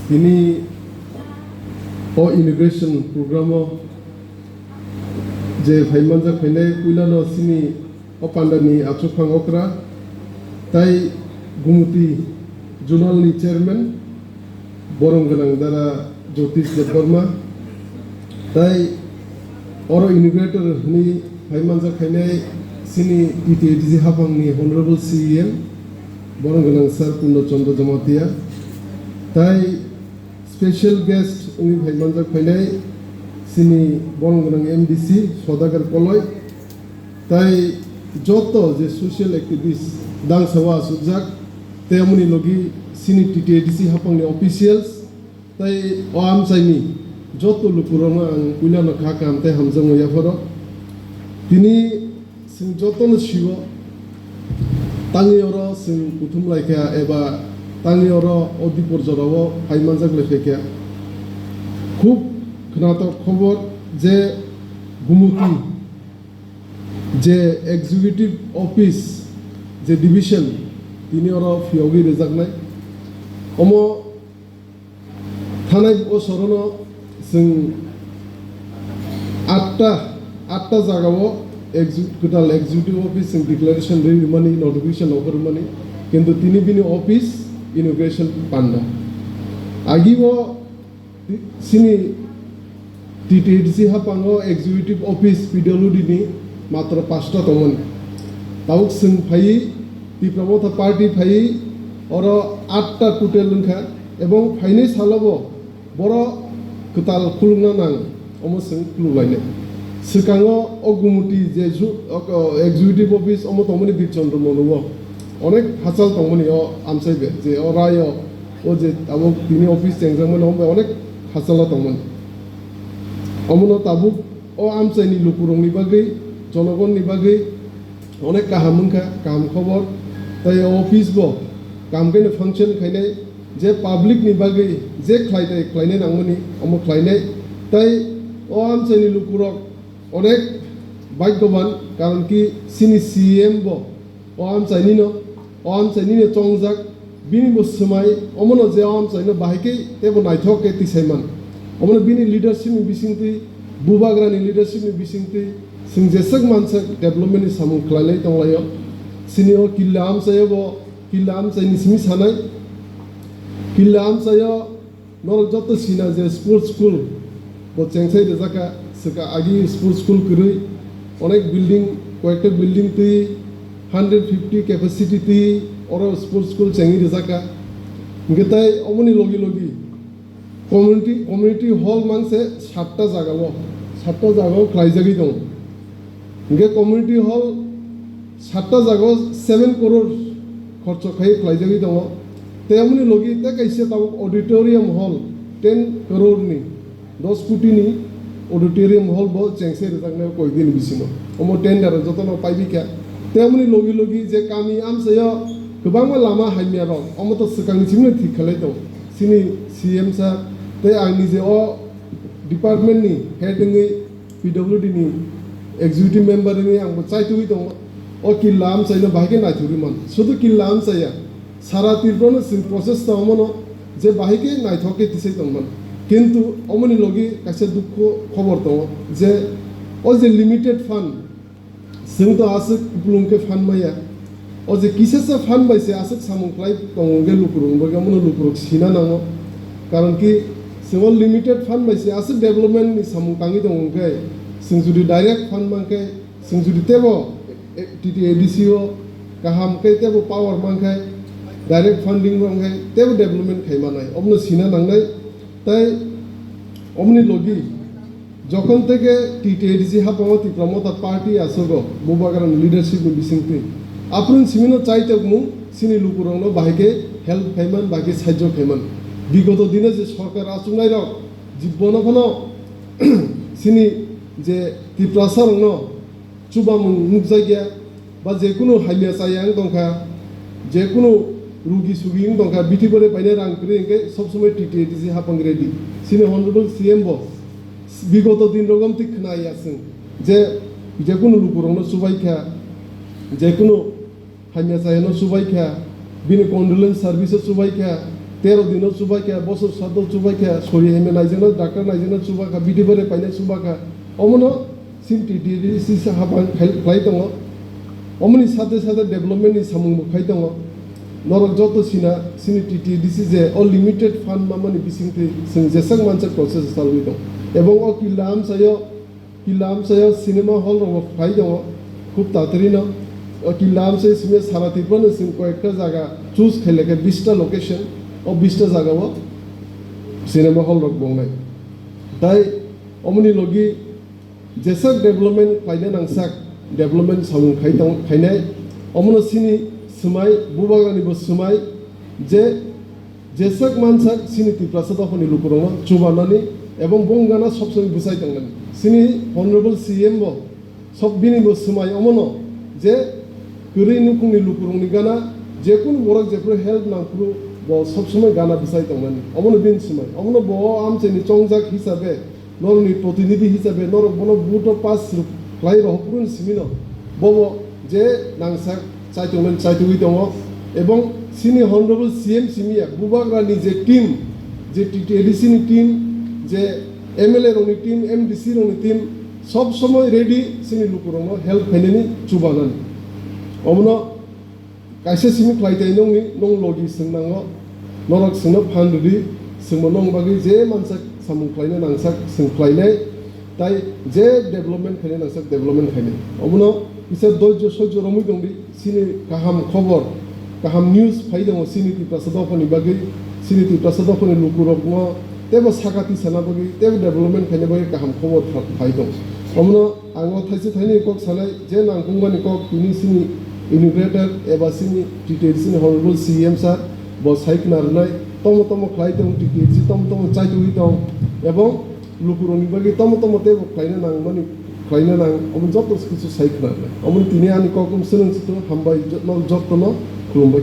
তিনি ও ইমিগ্রেশন প্রোগ্রামও যে ফাইমানজা ফাইনাই কুইলানো সিনি ও পান্ডানি আচুফাং অকরা তাই গুমতি জোনালনি চেয়ারম্যান বরং গোনাं দ্বারা জ্যোতিষ দেববর্মা তাই অর ইমিগ্রেটর নি ফাইমানজা ফাইনাই সিনি টিটিএডিসি হাফাংনি অনারেবল সিএম বরং গোনাं স্যার পূর্ণচন্দ্র জমাতিয়া তাই স্পেশাল গেস্ট উনি ফাইমানজা ফাইনাই সিনি বরং গোনাं এমডিসি সদাগর কলয় তাই যত যে সোশ্যাল অ্যাক্টিভিস্ট দাংসাওয়া সুজাক তেমনি লগি সিনি টিটিএডিসি হাফাংনি অফিসিয়ালস তাই ও আমসাইনি যত লুকুরং আं উইলানো খাকাম তাই হামজং ইয়াফর তিনি যতন শিব তাंनि अर जों बुथुम लायखाया एबा तांनि अर अदिपुर जराव फाइमानजाक लायखाया खूब खोनाथाव खबर जे गुमुति जे एग्जिकिउटिव अफिस जे डिविजन तिनि अर फियावगि रेजाकनाय अम थानाय बोसोरावनो जों आठटा जागाव गोदान एग्जिकिउटिव अफिस जों डिक्लारेशन रिमानि नटिफिकेशन हरमानि किन्तु तिनि बिनि अफिस इमिग्रेशन पान्डा आगिव सिनि टिटिएडिसि हाफांगो एग्जिकिउटिव अफिस पिडब्लिउडिनि मात्र 5टा दंमोन तावक जों फायि तिप्रमथा पार्टी फायि और 8टा टोटेल ओंखा एबं फायनै सालाबो बर' गोताल खुलुमना नां अमो जों खुलुमलायनाय सिगाङाव अगुमुति जे एग्जिकिउटिव अफिस अमो तमनि बिचन्द्र मनोबो अनेक हासाल तमनि अ आमसाइबे जे अराय ओ जे ताबुक तिनि अफिस जेंजामन हम अनेक हासाला तमन अमनो ताबुक अ आमसाइनि लुकुरंनि बागै जनगणनि बागै अनेक गाहामखा गाहाम खबर ताय अफिस बो कामगैनो फांसन खायनाय जे पाब्लिक नि बागै जे ख्लायनाय नांमोनि अमो ख्लायनाय ताय अ आमसाइनि लुकुरक अनेक भाग्यवान कारण कि सिनि सीएम बो आमसाइनिनो चंगजाक बिनि बसमाय अमनो जे आमसाइनो बाहायके तेबो नायथके तिसायमान अमनो बिनि लीडरशिप नि बिसिंति बुबाग्रानि लीडरशिप नि बिसिंति जों जेसेक मानसक डेभलपमेन्ट नि सामु खलायनाय दंलायो सिनि अ किल्ला आमसाइनि सिमि सानाय किल्ला आमसायो नर जत सिना जे स्पोर्ट्स स्कूल बो चेंसाय रेजाका सका आगि स्पोर्ट्स स्कूल करै अनेक बिल्डिंग कयेकटा बिल्डिंग ती 150 कैपेसिटी ती और स्पोर्ट्स स्कूल चेंगी रेजाका गेताय अमनि लगी कम्युनिटी हॉल मानसे 7टा जागाव ख्लायजागि दं गे कम्युनिटी हॉल 7टा जागाव 7 करोड़ खर्च खाय ख्लायजागि दं तेमनि लगी ते कैसे ताव ऑडिटोरियम हॉल 10 करोड़ नि 10 कोटी नि ऑडिटोरियम हॉल बो चेंसे रेजाकनाय कयदिन बिसिनो अमो टेन्डार जतन पाइबिका तेमनि लगी जे कामी आमसाया गोबां लामा हायमिया दं अमो तो सिगांनि सिमनो थिक खालाय दं सिनि सीएम सा ते आंनि जे अ डिपार्टमेंट नि हेड नि पीडब्ल्यूडी नि एग्जीक्यूटिव मेंबर नि आंबो चाइतुइ दं अ किल्ला आमसायनो बाहायके नायथुरिमान शुधु किल्ला आमसाया सारा तिरफ्रोनो जों प्रोसेस दंमोन जे बाहायके नायथके तिसै दंमोन किन्तु अमनि लगी कासे दुख खबर दं जे अ जे लिमिटेड फान्ड जों तो आसक कुप्लुंके फान्ड माया अ जे किसेसा फान्ड बायसे आसक सामुंख्लाय दंगे लुकुरुं बगामनो लुकुरुक सिना नांगो कारण कि जों लिमिटेड फान्ड बायसे आसक डेभलपमेन्ट नि सामुं तांगि दंगे जों जुदि डाइरेक्ट फान्ड मांके जों जुदि तेबो टिटिएडिसिओ गाहाम के तेबो पावर मांके डाइरेक्ट फंडिंग मांके तेबो डेभलपमेन्ट खायमानाय अमनो सिना नांनाय ताई अमनि लगी যখন থেকে টিটিএডিসি হাফাংও তিপ্রামতা পার্টি আসগো বুবাগ্রান লিডারशिप नि बिसिंति आप्रुन सिमिनो चाइतक मु सिनि लुकुरंनो बाहायके हेल्प खायमान बाहायके साहाय्य खायमान विगत दिने जे सरकार आसुंनाय रक जीवनफनो सिनि जे तिप्रासारनो चुबामु मुख जायगा बा जेकुनु हाइलिया चायां दंखा जेकुनु रुगी सुगिं दंखा बिथिबरे बायने रां करेंगे सब समय टिटिएडिसि हाफां रेडी सिनि हनरेबल सीएम बो विगत दिन रगम थिक खोनायासों जे जेकुनु लुकुरंनो सुबायखा जेकुनु हाइलिया चायानो सुबायखा बिनि कन्डोलेन्स सार्भिस सुबायखा 13 দিনও চুবাইখা বছর সাদও চুবাইখা সরি হেমে নাইজেনো ডাক্তার নাইজেনো চুবাখা বিডিবারে পাইনে চুবাখা অমনো সিন টিটিডিসि हाबा खाय दङ अमनि साथे साथे डेभलपमेन्टनि सामुंबो खाय दङ नरक जत सिना सिनि टिटिडिसि जे अनलिमिटेड फान्ड मामानि बिसिंथि जों जेसां मानसि प्रसेस चालुय दं এবং ও किलामसायाव सिनेमा हल दङ खाय दङ खूब तातरिनो किलामसाय सिमे सारातिफ्रानो जों कयेकटा जायगा चुज खायलेके 20टा लोकेशन ও 20টা জায়গাও सिनेमा हल रक बंनाय ताई अमनि लगी जेसां डेभलपमेन्ट खायनो नांसाक डेभलपमेन्ट सामुं खाय दं खायनाय अमनो सिनि समाय बुबागानिबो समाय जे जेसाक मानसा सिनि तिप्रासादाफोरनि लुकुरङो चुबानानि এবং বঙ্গানা সবসময় বুঝাই থাকলেন সিনি অনারেবল সিএম বো সব বিনিবো সময় অমন যে গরি নুকুংনি লুকুরংনি গানা যে কোন বড় যেফোর হেল্প নাংফুরু বো সবসময় গানা বুঝাই থাকলেন অমন বিন সময় অমন বো আমচেনি চংজাক হিসাবে নরনি প্রতিনিধি হিসাবে নর বনো বুটো পাস লাই রহপুরন সিমিনো ববো যে নাংসাক চাইতুই দङ এবং সিনি অনারেবল সিএম সিমিয়া বুবাগ্রানি যে টিম যে টিটিএডিসিনি টিম যে MLA Roni team MDC Roni team সব সময় রেডি সিনি লুকুরङ हेल्प फाइनानि चुबागन अमनो कायसे सिमि क्लाइताय नंनि नं लगी सोंनाङो नरक सोंनो फानदि सोंबो नं बागै जे मानसा सामुं क्लाइनो नांसाक सोंख्लायनाय ताय जे डेभलपमेन्ट खायनो नांसाक डेभलपमेन्ट खायनो अमनो इसोर दज्य सज्य रमै दंदि सिनि गाहाम खबर गाहाम निउज फाय दङ सिनि तिप्रासादाफोरनि बागै सिनि तिप्रासादाफोरनि लुकुरङ तेबो सागाति सानाबगै तेबो डेभलपमेन्ट खायनोबगै गाहाम खबर फाय दं अमनो आङो थाइसे थाइनै कक सानाय जे नांगौमानि कक बिनि सिनि इनिग्रेटर एबा सिनि टिटिएडिसिनि हनरेबल सिएम सार बो सायखनारनाय तम तम खाय दं टिटिएडिसि तम तम चाइतुइ दं एबं लुकुरंनि बागै तम तम तेबो खायनो नांगौमानि खायनो नां अमन जत किछु सायखनारनाय अमन तिनि आनि ककम सोलोंसितो हामबाय जतनो खुलुमबाय